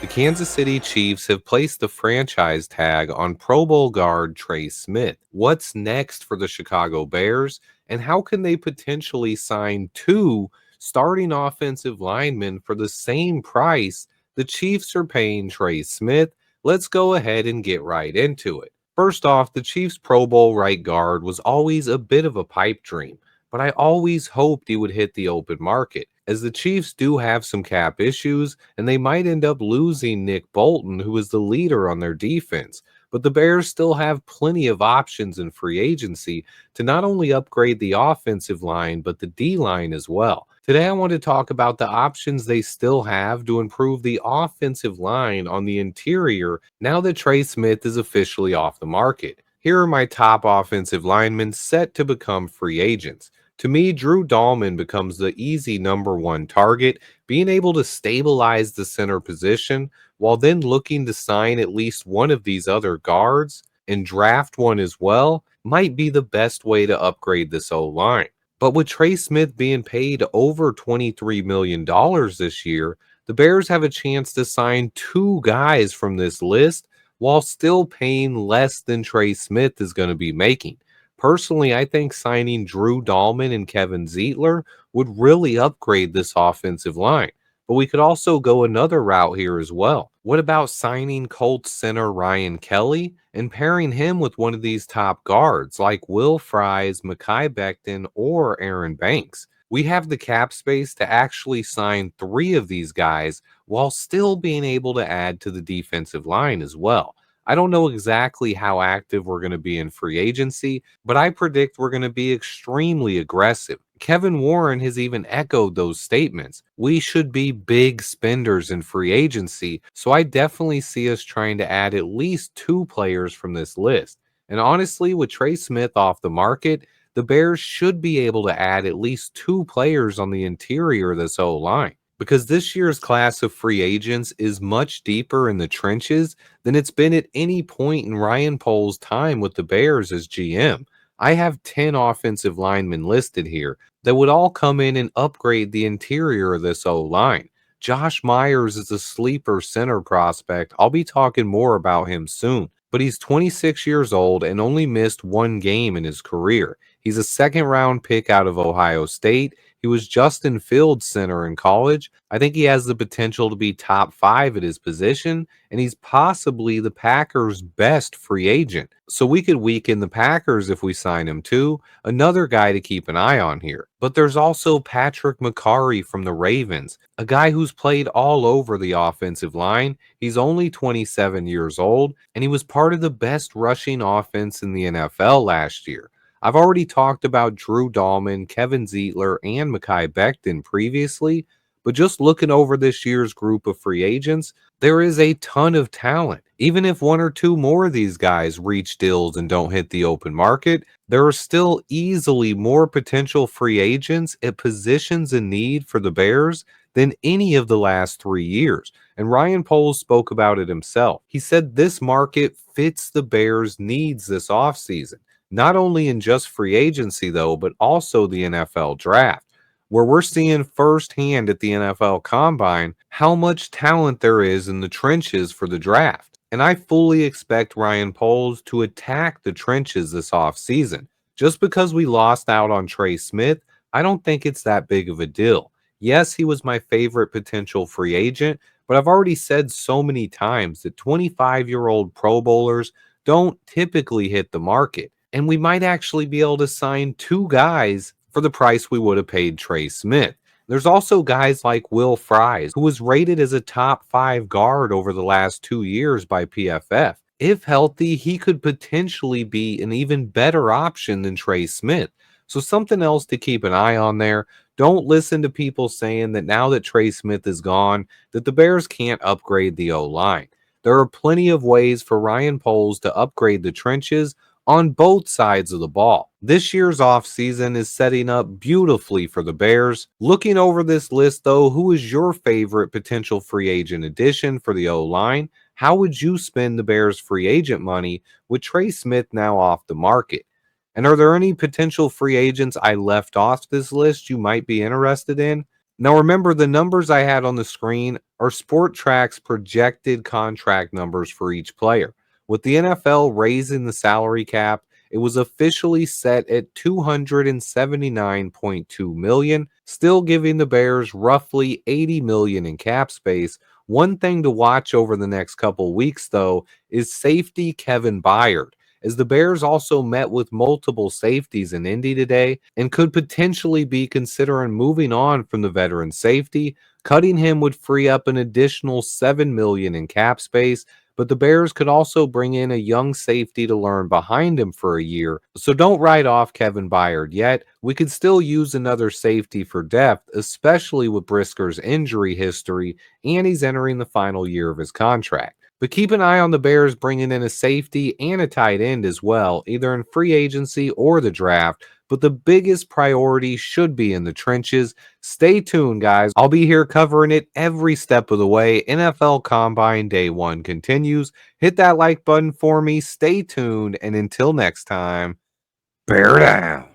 The Kansas City Chiefs have placed the franchise tag on Pro Bowl guard Trey Smith. What's next for the Chicago Bears, and how can they potentially sign two starting offensive linemen for the same price the Chiefs are paying Trey Smith? Let's go ahead and get right into it. First off, the Chiefs' Pro Bowl right guard was always a bit of a pipe dream, but I always hoped he would hit the open market, as the Chiefs do have some cap issues and they might end up losing Nick Bolton, who is the leader on their defense. But the Bears still have plenty of options in free agency to not only upgrade the offensive line, but the D line as well. Today, I want to talk about the options they still have to improve the offensive line on the interior now that Trey Smith is officially off the market. Here are my top offensive linemen set to become free agents. To me, Drew Dahlman becomes the easy number one target, being able to stabilize the center position while then looking to sign at least one of these other guards and draft one as well might be the best way to upgrade this O line. But with Trey Smith being paid over $23 million this year, the Bears have a chance to sign two guys from this list while still paying less than Trey Smith is going to be making. Personally, I think signing Drew Dahlman and Kevin Zeitler would really upgrade this offensive line. But we could also go another route here as well. What about signing Colts center Ryan Kelly and pairing him with one of these top guards like Will Fries, Mekhi Becton, or Aaron Banks? We have the cap space to actually sign three of these guys while still being able to add to the defensive line as well. I don't know exactly how active we're going to be in free agency, but I predict we're going to be extremely aggressive. Kevin Warren has even echoed those statements. We should be big spenders in free agency, so I definitely see us trying to add at least two players from this list. And honestly, with Trey Smith off the market, the Bears should be able to add at least two players on the interior of this O line, because this year's class of free agents is much deeper in the trenches than it's been at any point in Ryan Poles' time with the Bears as GM. I have 10 offensive linemen listed here that would all come in and upgrade the interior of this O line. Josh Myers is a sleeper center prospect. I'll be talking more about him soon, but he's 26 years old and only missed one game in his career. He's a second round pick out of Ohio State. He was Justin Fields' center in college. I think he has the potential to be top five at his position, and he's possibly the Packers' best free agent. So we could weaken the Packers if we sign him too. Another guy to keep an eye on here. But there's also Patrick McCarry from the Ravens, a guy who's played all over the offensive line. He's only 27 years old, and he was part of the best rushing offense in the NFL last year. I've already talked about Drew Dahlman, Kevin Zeitler, and Mekhi Becton previously, but just looking over this year's group of free agents, there is a ton of talent. Even if one or two more of these guys reach deals and don't hit the open market, there are still easily more potential free agents at positions in need for the Bears than any of the last 3 years. And Ryan Poles spoke about it himself. He said this market fits the Bears' needs this offseason. Not only in just free agency, though, but also the NFL draft, where we're seeing firsthand at the NFL Combine how much talent there is in the trenches for the draft. And I fully expect Ryan Poles to attack the trenches this offseason. Just because we lost out on Trey Smith, I don't think it's that big of a deal. Yes, he was my favorite potential free agent, but I've already said so many times that 25-year-old Pro Bowlers don't typically hit the market. And we might actually be able to sign two guys for the price we would have paid Trey Smith. There's also guys like Will Fries, who was rated as a top five guard over the last 2 years by PFF. If healthy, he could potentially be an even better option than Trey Smith. So something else to keep an eye on there. Don't listen to people saying that now that Trey Smith is gone, that the Bears can't upgrade the O-line. There are plenty of ways for Ryan Poles to upgrade the trenches on both sides of the ball. This year's offseason is setting up beautifully for the Bears. Looking over this list, though, who is your favorite potential free agent addition for the O-line? How would you spend the Bears' free agent money with Trey Smith now off the market? And are there any potential free agents I left off this list you might be interested in? Now, remember, the numbers I had on the screen are Sport Track's projected contract numbers for each player. With the NFL raising the salary cap, it was officially set at 279.2 million, still giving the Bears roughly 80 million in cap space. One thing to watch over the next couple weeks though is safety Kevin Byard, as the Bears also met with multiple safeties in Indy today and could potentially be considering moving on from the veteran safety. Cutting him would free up an additional 7 million in cap space, but the Bears could also bring in a young safety to learn behind him for a year. So don't write off Kevin Byard yet. We could still use another safety for depth, especially with Brisker's injury history, and he's entering the final year of his contract. But keep an eye on the Bears bringing in a safety and a tight end as well, either in free agency or the draft. But the biggest priority should be in the trenches. Stay tuned, guys. I'll be here covering it every step of the way. NFL Combine Day 1 continues. Hit that like button for me. Stay tuned. And until next time, bear down.